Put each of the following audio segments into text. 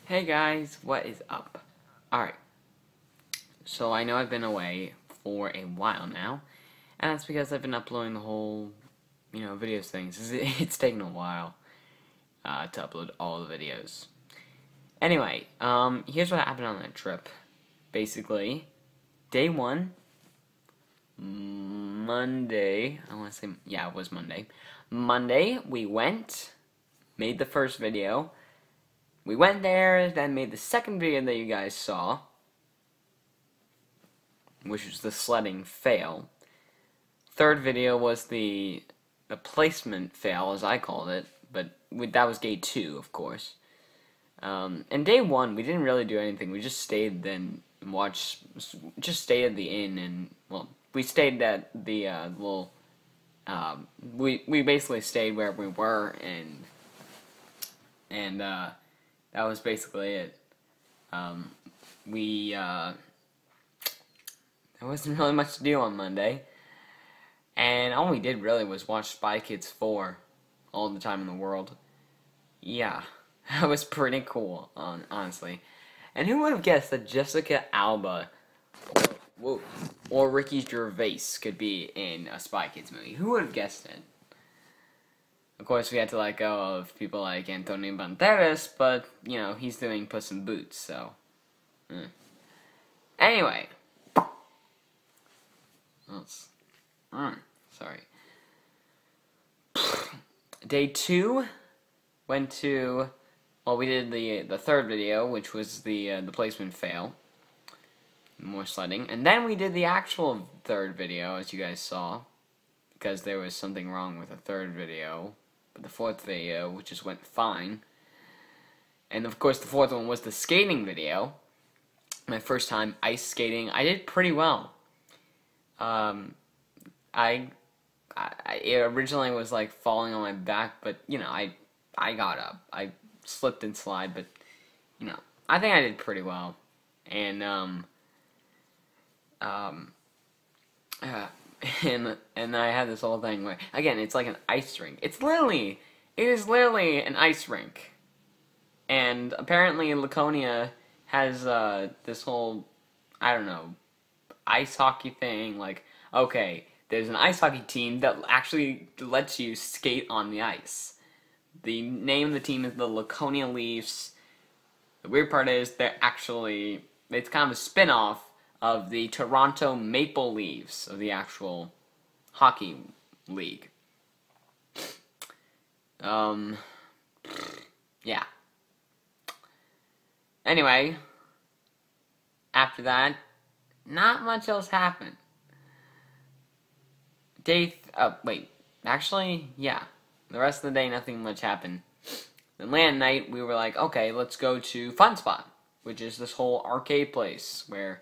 Hey guys, what is up? Alright, so I know I've been away for a while now, and that's because I've been uploading the whole, videos things. It's taken a while to upload all the videos. Anyway, here's what happened on that trip. Basically, day one, Monday, it was Monday. Monday, we went, made the first video. We went there, then made the second video that you guys saw, which was the sledding fail. Third video was the placement fail, as I called it, but that was day 2, of course. And day 1, we didn't really do anything. We just stayed then and just stayed at the inn, and, well, we stayed at the we basically stayed where we were, and that was basically it. There wasn't really much to do on Monday, and all we did really was watch Spy Kids 4 all the time in the world. Yeah, that was pretty cool, honestly. And who would have guessed that Jessica Alba or Ricky Gervais could be in a Spy Kids movie? Who would have guessed it? Of course, we had to let go of people like Antonio Banderas, but, he's doing Puss in Boots, so. Anyway. Sorry. Day 2, went to, we did the third video, which was the placement fail. More sledding. And then we did the actual third video, as you guys saw, because there was something wrong with the third video. But the fourth video, which just went fine. And of course, the fourth one was the skating video. My first time ice skating. I did pretty well. It originally was like falling on my back, but I got up. I slipped and slide, but I think I did pretty well. And and I had this whole thing where, again, it's like an ice rink. It is literally an ice rink. And apparently Laconia has this whole, I don't know, ice hockey thing. Like, okay, there's an ice hockey team that actually lets you skate on the ice. The name of the team is the Laconia Leafs. The weird part is it's kind of a spin-off of the Toronto Maple Leafs of the actual hockey league. Yeah. Anyway, after that, not much else happened. Actually, yeah. The rest of the day, nothing much happened. Then land night, we were like, okay, let's go to Fun Spot, which is this whole arcade place where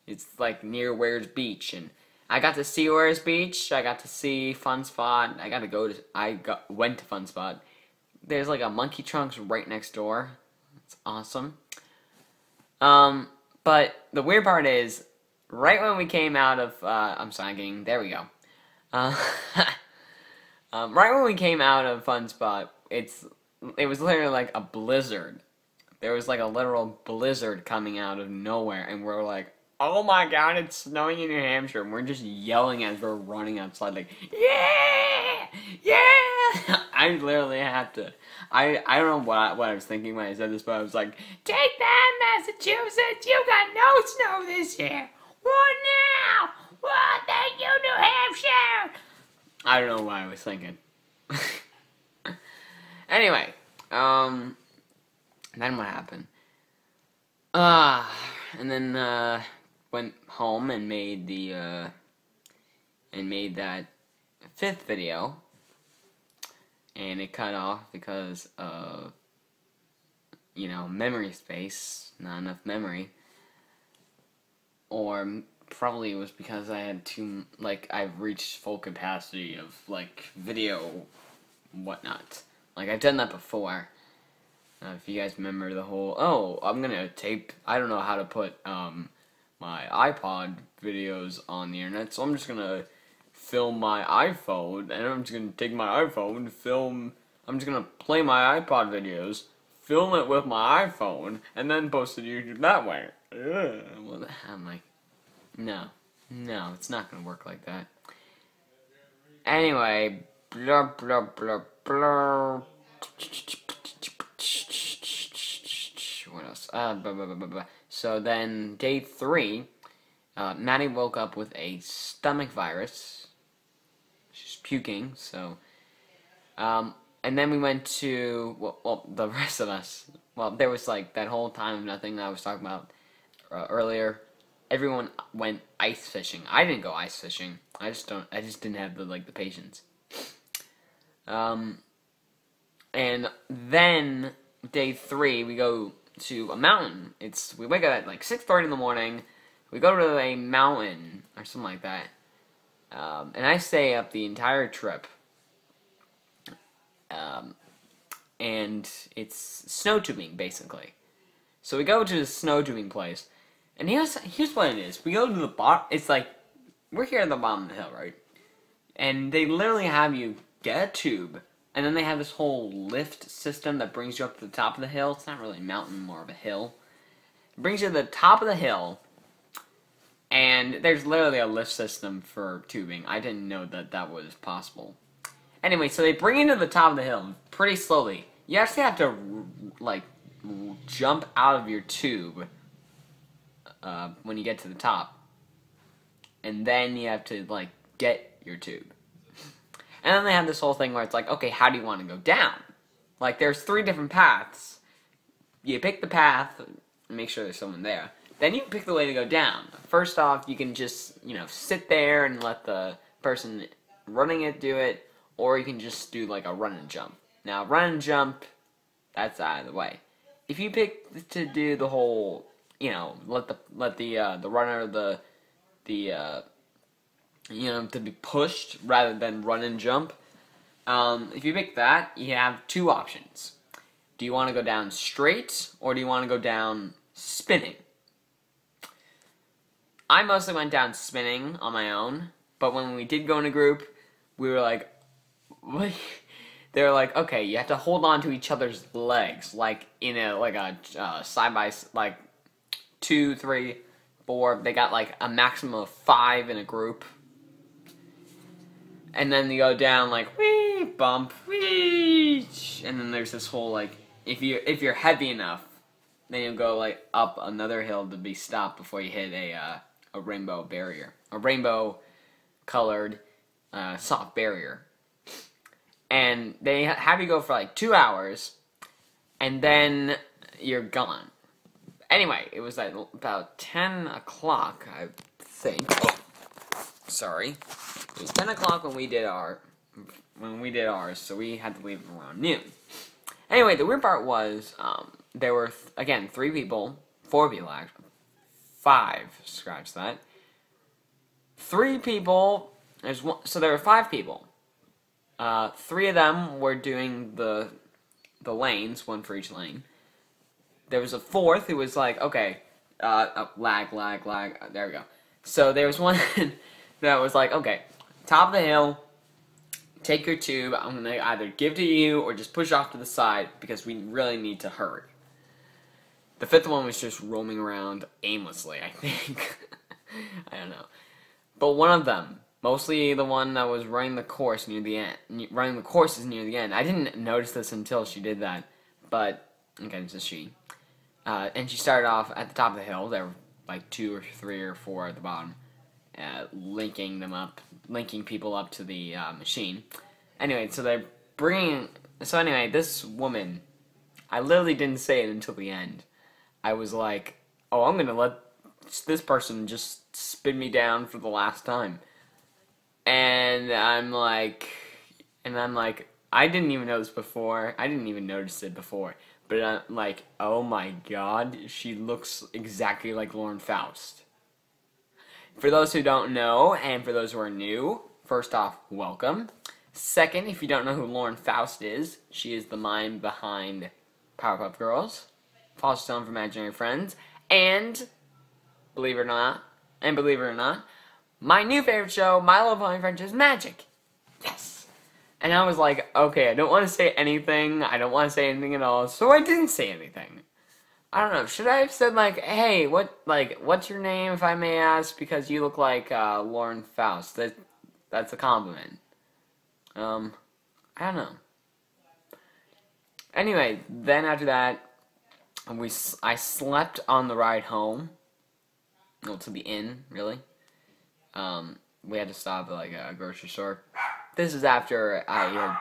it's like near Ware's Beach, and I got to see Ware's Beach. I got to see Fun Spot. I went to Fun Spot. There's like a Monkey Trunks right next door. It's awesome. But the weird part is, right when we came out of, there we go. Right when we came out of Fun Spot, it was literally like a blizzard. There was like a literal blizzard coming out of nowhere, and we're like, oh my god, it's snowing in New Hampshire, and we're just yelling as we're running outside, like, yeah! Yeah! I literally had to, I don't know what I was thinking when I said this, but I was like, take that, Massachusetts! You got no snow this year! What now? What? Thank you, New Hampshire! I don't know what I was thinking. Anyway, then what happened? And then, went home and made that 5th video, and it cut off because of, memory space, not enough memory, or probably it was because I had I've reached full capacity of, video whatnot. I've done that before. If you guys remember the whole, I'm gonna tape, I don't know how to put, my iPod videos on the internet, so I'm just gonna film my iPhone, and I'm just gonna take my iPhone, I'm just gonna play my iPod videos, film it with my iPhone and then post it to YouTube that way. Well, I'm like, no, it's not gonna work like that. Anyway, blah blah blah blah. What else? Blah, blah, blah, blah, blah. So then, day 3, Maddie woke up with a stomach virus. She's puking, so. And then we went to, well, the rest of us. Well, there was like that whole time of nothing that I was talking about earlier. Everyone went ice fishing. I didn't go ice fishing. I just didn't have the patience. And then day 3, we go to a mountain. We wake up at like 6:30 in the morning. We go to a mountain or something like that. And I stay up the entire trip. And it's snow tubing basically. So we go to the snow tubing place, and here's what it is. We go to the bottom. It's like we're here at the bottom of the hill, right? And they literally have you get a tube, and then they have this whole lift system that brings you up to the top of the hill. It's not really a mountain, more of a hill. It brings you to the top of the hill, and there's literally a lift system for tubing. I didn't know that was possible. Anyway, so they bring you to the top of the hill pretty slowly. You actually have to, like, jump out of your tube when you get to the top. And then you have to, like, get your tube. And then they have this whole thing where it's like, okay, how do you want to go down? Like, there's 3 different paths. You pick the path, make sure there's someone there. Then you pick the way to go down. First off, you can just, sit there and let the person running it do it. Or you can just do like a run and jump. Now, run and jump, that's out of the way. If you pick to do the whole, let the runner to be pushed rather than run and jump. If you pick that, you have 2 options. Do you want to go down straight, or do you want to go down spinning? I mostly went down spinning on my own, but when we did go in a group, we were like, they were like, okay, you have to hold on to each other's legs, like in a side by like 2, 3, 4. They got like a maximum of 5 in a group, and then you go down like wee bump wee, and then there's this whole like if you're heavy enough, then you'll go like up another hill to be stopped before you hit a rainbow barrier, a rainbow colored soft barrier. And they have you go for like 2 hours, and then you're gone. Anyway, it was like about 10 o'clock, I think. Oh, sorry. It was 10 o'clock when we did ours, so we had to leave around noon. Anyway, the weird part was, there were, again, 3 people, 4 people actually, 5, scratch that. 3 people, so there were 5 people. 3 of them were doing the lanes, 1 for each lane. There was a 4th who was like, okay, lag, there we go. So there was one that was like, okay, top of the hill, take your tube, I'm going to either give to you or just push off to the side because we really need to hurry. The 5th one was just roaming around aimlessly, I think. I don't know. But one of them, mostly the one that was running the course near the end. Running the courses near the end. I didn't notice this until she did that, but again, it's a she. And she started off at the top of the hill. There were like 2 or 3 or 4 at the bottom, linking people up to the machine. Anyway, so they're bringing. So anyway, this woman, I literally didn't say it until the end. I was like, oh, I'm gonna let this person just spin me down for the last time. And I'm like, I didn't even know this before. I didn't even notice it before. But I'm like, oh my god, she looks exactly like Lauren Faust. For those who don't know, and for those who are new, first off, welcome. Second, if you don't know who Lauren Faust is, she is the mind behind Powerpuff Girls, Foster Stone for Imaginary Friends, and, believe it or not, my new favorite show, My Little Pony Friendship, is Magic. Yes. And I was like, okay, I don't want to say anything. I don't want to say anything at all. So I didn't say anything. I don't know. Should I have said like, hey, what's your name, if I may ask? Because you look like Lauren Faust. That's a compliment. I don't know. Anyway, then after that, I slept on the ride home. Well, to the inn, really. We had to stop at like a grocery store. This is after I had.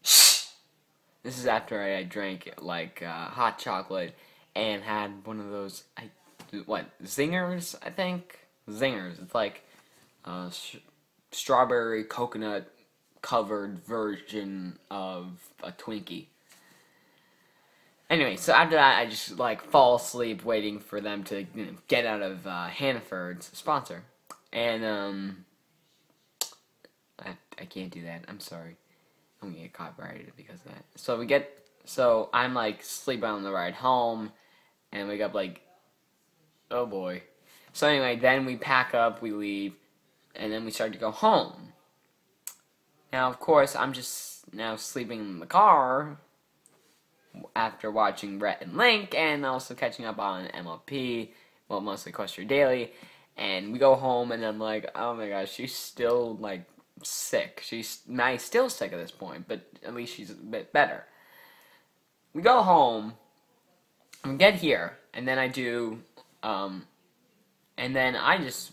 This is after I had drank like hot chocolate and had one of those zingers, I think. Zingers. It's like strawberry coconut covered version of a Twinkie. Anyway, so after that, I just like fall asleep waiting for them to get out of Hannaford's sponsor, and I can't do that. I'm sorry. I'm gonna get copyrighted because of that. So I'm like sleeping on the ride home, and wake up like, oh boy. So anyway, then we pack up, we leave, and then we start to go home. Now, of course, I'm just now sleeping in the car after watching Rhett and Link, and also catching up on MLP, well, mostly Equestria Daily. And we go home, and I'm like, oh my gosh, she's still like sick. She's still sick at this point, but at least she's a bit better. We go home, and get here, and then I do, and then I just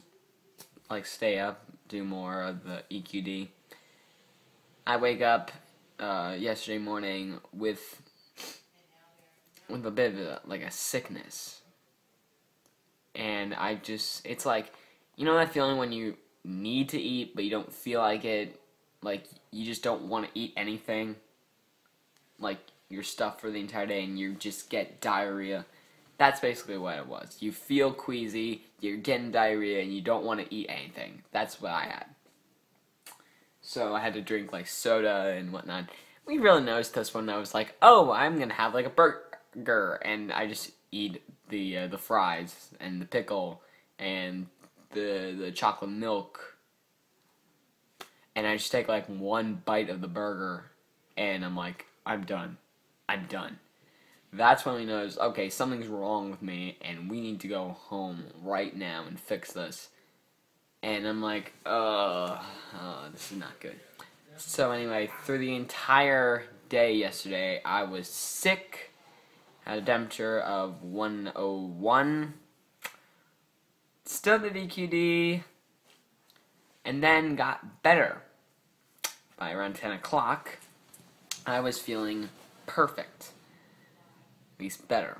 like stay up, do more of the EQD. I wake up yesterday morning with a bit of like a sickness, and it's like, you know that feeling when you need to eat but you don't feel like it, like you just don't want to eat anything, like you're stuffed for the entire day and you just get diarrhea. That's basically what it was. You feel queasy, you're getting diarrhea, and you don't want to eat anything. That's what I had. So I had to drink like soda and whatnot. We really noticed this when I was like, oh, I'm gonna have like a burger, and I just eat the fries and the pickle and the chocolate milk, and I just take like one bite of the burger, and I'm like, I'm done. That's when we noticed, okay, something's wrong with me, and we need to go home right now and fix this. And I'm like, this is not good. So anyway, through the entire day yesterday, I was sick, had a temperature of 101, still did EQD, and then got better. By around 10 o'clock, I was feeling perfect. At least better.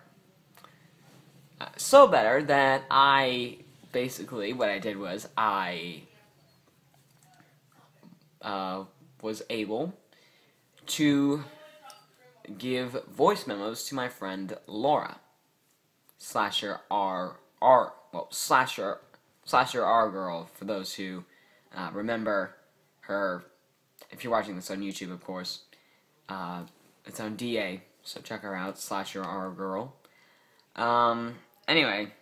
So better that basically, what I did was I was able to give voice memos to my friend Laura, Slasher R girl, for those who remember her. If you're watching this on YouTube, of course, it's on DA, so check her out, Slasher R girl. Anyway,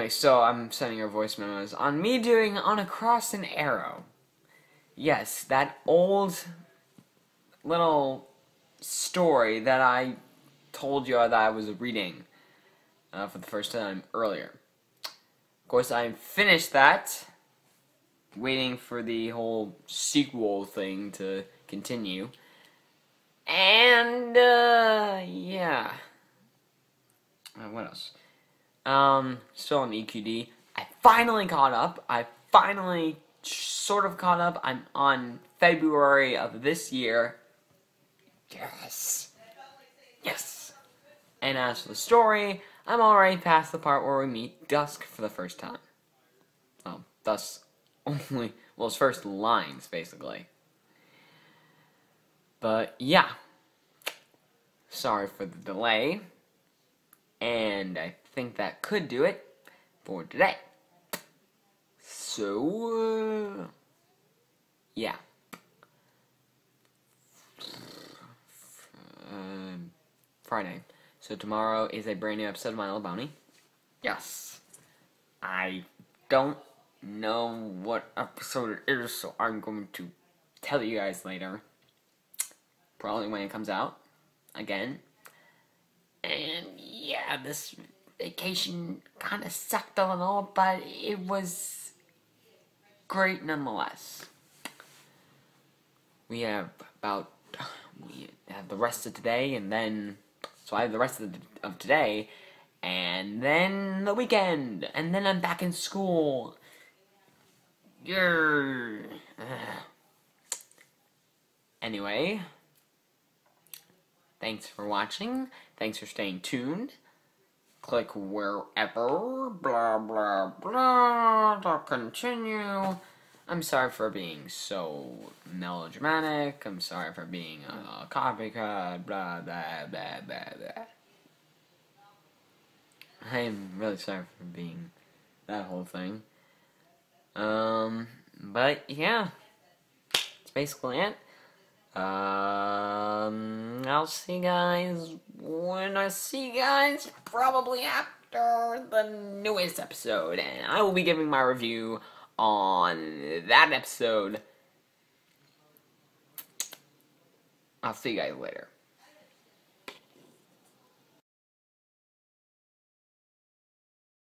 so I'm sending her voice memos on me doing On a Cross and Arrow. Yes, that old little story that I told you that I was reading for the first time earlier. Of course, I finished that, waiting for the whole sequel thing to continue. And, yeah. What else? Still on EQD. I finally caught up. I finally sort of caught up. I'm on February of this year. Yes. And as for the story, I'm already past the part where we meet Dusk for the first time. Thus only, well, his first lines, basically. But, yeah. Sorry for the delay. And I think that could do it for today. So, yeah. Friday. So tomorrow is a brand new episode of My Little Pony. Yes. I don't know what episode it is, so I'm going to tell you guys later. Probably when it comes out again. And yeah, this vacation kind of sucked a little, but it was great nonetheless. We have the rest of today, and then so I have the rest of today, and then the weekend, and then I'm back in school. Anyway, thanks for watching. Thanks for staying tuned. Click wherever, blah, blah, blah, to continue. I'm sorry for being so melodramatic. I'm sorry for being a copycat, blah, blah, blah, blah, blah. I'm really sorry for being that whole thing. But yeah, that's basically it. I'll see you guys when I see you guys, probably after the newest episode, and I will be giving my review on that episode. I'll see you guys later.